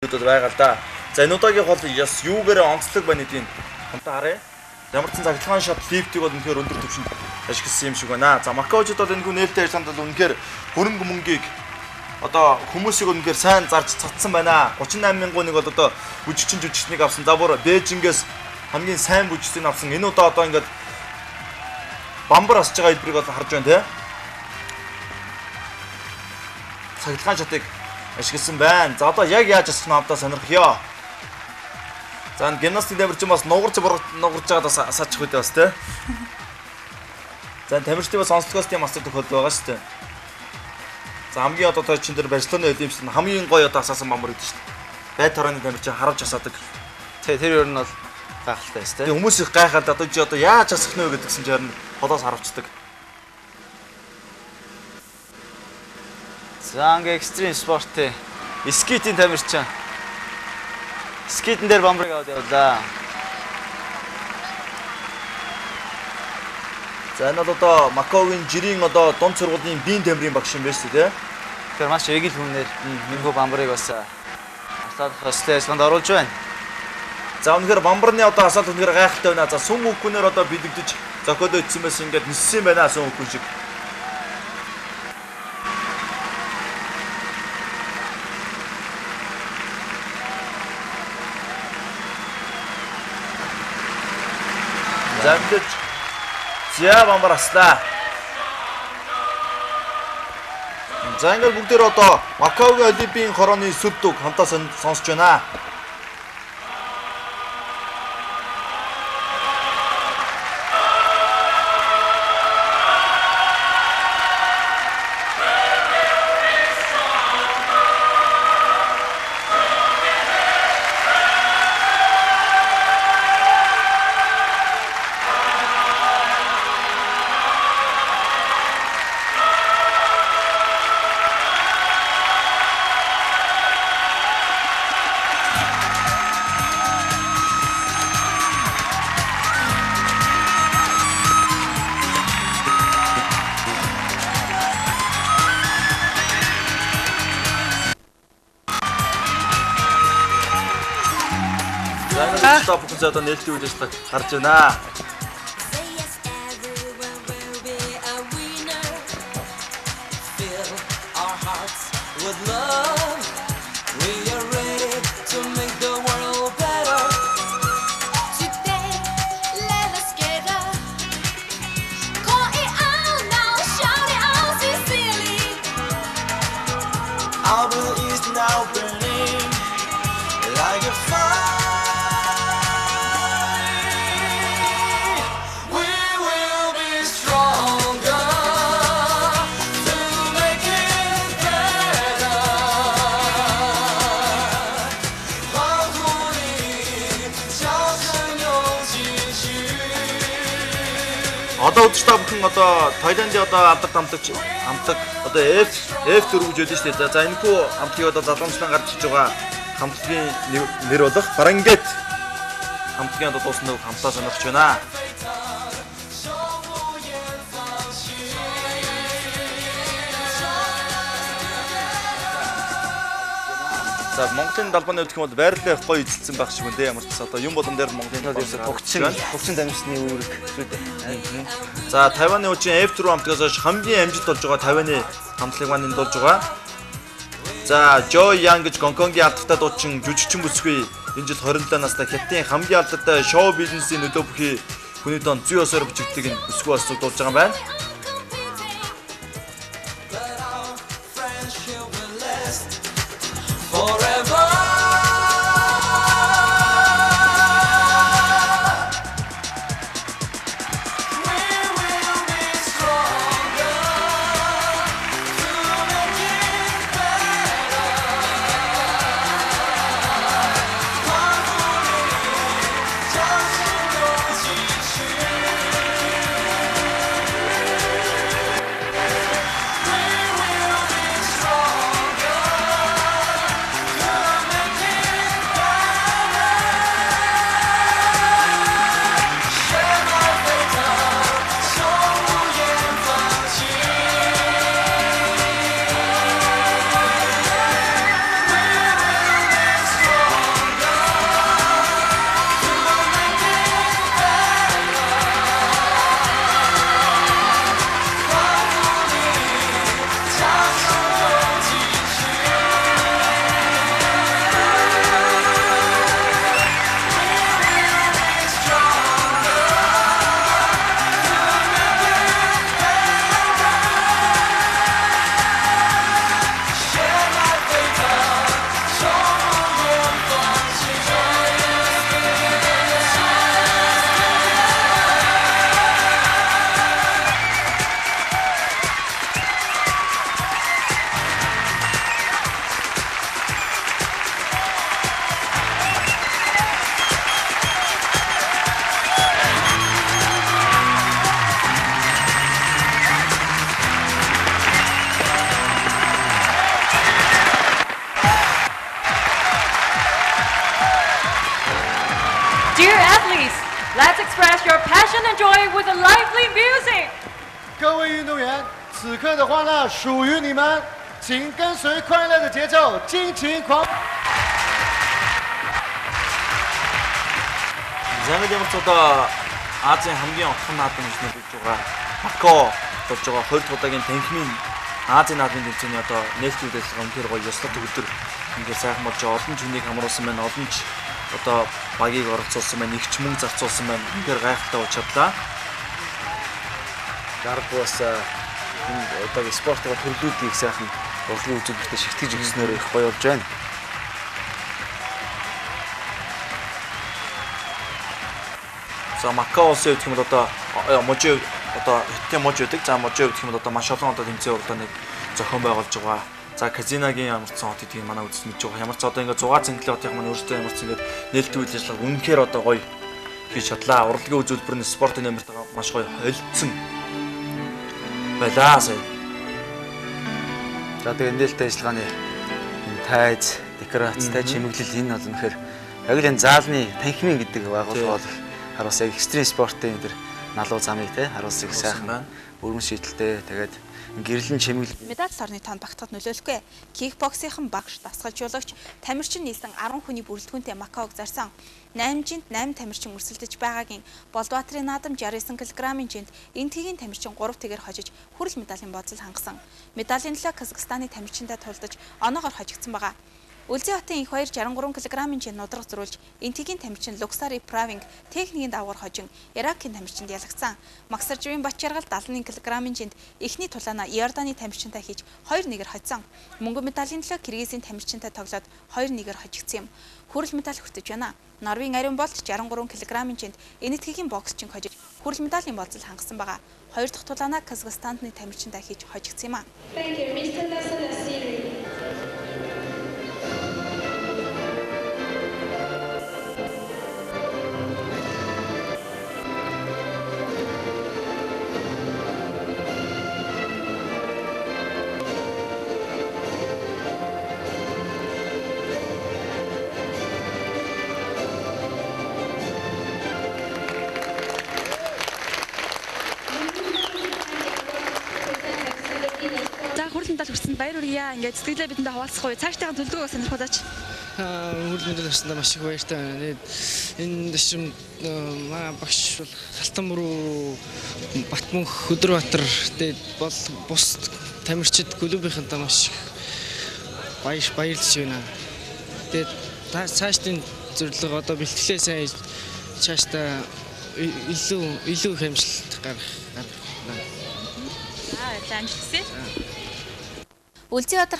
нөхөдөд байгаа л да. За энэ удаагийн хол яс юугээр онцлог байна гэдгийг хамтаа харъя. Ямар ч цахилгаан шат лифтийг бол үнэхээр өндөр түвшинд ашигласан юм шиг байна. За Макаожид бол энэ хүн нээлттэй ажиллагаанд бол үнэхээр хөрөнгө мөнгийг одоо хүмүүсийг үнэхээр сайн зарж цацсан байна. 38,000 нэг бол одоо жүжигчнийг авсан. За бүр Бээжингээс хамгийн сайн жүжигчийг авсан. Энэ удаа одоо ингээд бамбар асж байгаа хэлбэрийг бол харж байна те. Цахилгаан шатыг ашигласан байна. За одоо яг яаж асах нь хамтаа сонирхох ёо. За энэ гимнастик тамирчин бас нугарж байгаад бас асаачих үедээ бас те. За тамирчдын бас онцлогоос тийм асуух тохиол байгаа шүү дээ. За хамгийн одоо тоочин дээр Барселоны эдэмчсэн хамгийн гоё одоо асаасан бамбар гэдэг шүү дээ. Бай тараны тамирчин харуулж асаадаг. Тэр ер нь бол гайхалтай шүү дээ. Хүмүүс их гайхаад одоо чи одоо яаж асах нь вэ гэдгсэн чинь холоос харуулцдаг. За ингээ экстрим спортын скейтийн тамирчин. Скейтэн дээр бамбарыг аваад явлаа. За энэ бол одоо Макаогийн жирийн одоо дунд сургуулийн биеийн тамирын багш юм байна шүү дээ. Тэр маш эгэл хүнээр мингүү бамбарыг бас асаалах өслөө ажиллагаанд оруулж байна. За үнэхээр бамбарны одоо асаалт үнэхээр гайхалтай байна. За сүм үхгүнээр одоо бэлэгдэж зохиолоо идсэн байсан ингээд ниссэн байна сүм үхгүн шиг. Замдж зя бамбар аслаа. За ингээд бүгдээр одоо Макаогийн олимпийн хорооны сүлдэг хамтаа сонсож байна. За бүгд одоо нээлттэй үйл ажиллагааг харж байна. Одоо удаа бүхэн одоо Таиландын одоо алдарт хамтдаг одоо F4 гэж ядсан шүү дээ. За энэхүү хамтлагийг одоо залуучууд гарч иж байгаа хамтлагийн нэр болох Барангет хамтлагийн одоо дуусна хамтаа сонирхож байна. За Монголын далбаны хувьд гэх юм бол байрлал их гоё эзэлсэн байх шиг үнэ ямар ч одоо юм болон дээр Монголын тогтчин тамирчны үүрэг шүү дээ. За Тайваны хүчин F4 хамтлагаас хойш хамгийн амжилт болж байгаа Тайваны хамтлаг маань энд болж байгаа. За Joy Yang гэж Гонконгийн алдартай дуучин жүжигчин бүсгүй энэ жил 27 настай хятадын хамгийн алдартай шоу бизнесийн нөлөө бүхий хүний дон зүй осоор бичигддэг энэ бүсгүй бас дуулж байгаа юм байна. Dear athletes, let's express your passion and joy with a lively music. 各位运动员，此刻的欢乐属于你们，请跟随快乐的节奏，尽情狂。 Замд ямар ч одоо Азийн хамгийн отхон наадмын нэшнэр болж байгаа. Макао болж байгаа 20 удаагийн танхимын Азийн наадмын тэмцээний одоо нээлттэй ажиллагаа үнэхээр гоё ёслол төгөлдөр ингээд сайхан болж олон жүнийг хамруулсан байна. Олон ч одоо багийг оролцуулсан байна. Игч мөнгө зарцуулсан байна. Үнэхээр гайхалтай болж чадлаа. Гарбус энэ одоогийн спортын төрлүүдийг сайхан урлагийн үзүүлэлтэд шигтгэж өгснөөр их гоё болж байна. За Макао улсын хувьд гэх юм бол одоо можи одоо хиттийн можи гэдэг. За можи хувьд гэх юм бол одоо маш олон одоо тэмцээн уралдааныг зохион байгуулж байгаа. За Казинагийн ямар ч сон хот гэдгийг манай үзэж мэдж байгаа. Ямар ч одоо ингээд 6 цэнгэлээ хотын маань өөрсдөө ямар ч ингээд нээлттэй үйл ажиллагаа үнэхээр одоо гоё хийж чадлаа. Урлагийн үзүүлбэрний спортын нэмэртэйгээ маш гоё холилдсон байлаа сая. За тэгээ нээлттэй ажиллагааны энэ тайз, декорацтай чимэглэл энэ бол үнэхээр яг л энэ заалны танхимын гэдэг байгууллага бол харуулсан экстрим спортын энэ налуу замыг те харуулсан сайхан өргөн шийдэлтэй тэгээд гэрлэн чимэглэл медаль орны тоонд багтахад нөлөөлөхгүй. Кикбоксийнхан багш, дасгалжуулагч, тамирчин нийлсэн 10 хүний бүрэлдэхүүнтэй Макаог зарсан 8 жинт 8 тамирчин өрсөлдөж байгаагийн Болдбаатарын наадам 69 кг-ийн жинт энэтхэгийн тамирчин 3 тэгээр хожиж хүрэл медалийн бодол хангасан. Медалийн төлөө Казахстаны тамирчинтай тулдаж оноогоор хожигдсан байгаа. Үлзий хотын их баяр 63 кг-ийн жин нудраг зөрүүлж энэтхэгийн тамирчин Луксари Правинг техникийн даавар хожин Иракийн тамирчинд ялагцсан. Максарживын Батчаргал 70 кг-ийн жинд эхний тулаана Иорданы тамирчинтай хийж 2-1-ээр хоцсон. Мөнгө медалийн төлөө Киргизийн тамирчинтай тоглоод 2-1-ээр хожигдсан юм. Хүрэл медаль хүртэж байна. Норвегийн Ариун Болт 63 кг-ийн жинд энэтхэгийн боксчин хожиж хүрэл медалийн болцол хангасан байгаа. Хоёр дахь тулаана Казахстаны тамирчинтай хийж хожигдсан юм а. Thank you, Mr. Nasser. Хүрэл медаль хүртсэнд баяр хүргье. Ингээд сэтгэлээ бидэндээ хуваалцах уу? Цаашдаа төлөвлөгөө сонирхолтой. Хүрэл медаль хүртсэнд маш их баяртай байна. Энэ дэшим маа багш бол Салтан бүрүү Батмөнх Хөдрбаатар тэгээд бол бус тамирчид клубийнхэнтэй маш их баярлж байна. Тэгээд цаашдын зөвлөгөө одоо бэлтгэлээ сайн цаашдаа илүү их амжилт гаргах. Үлзий Батар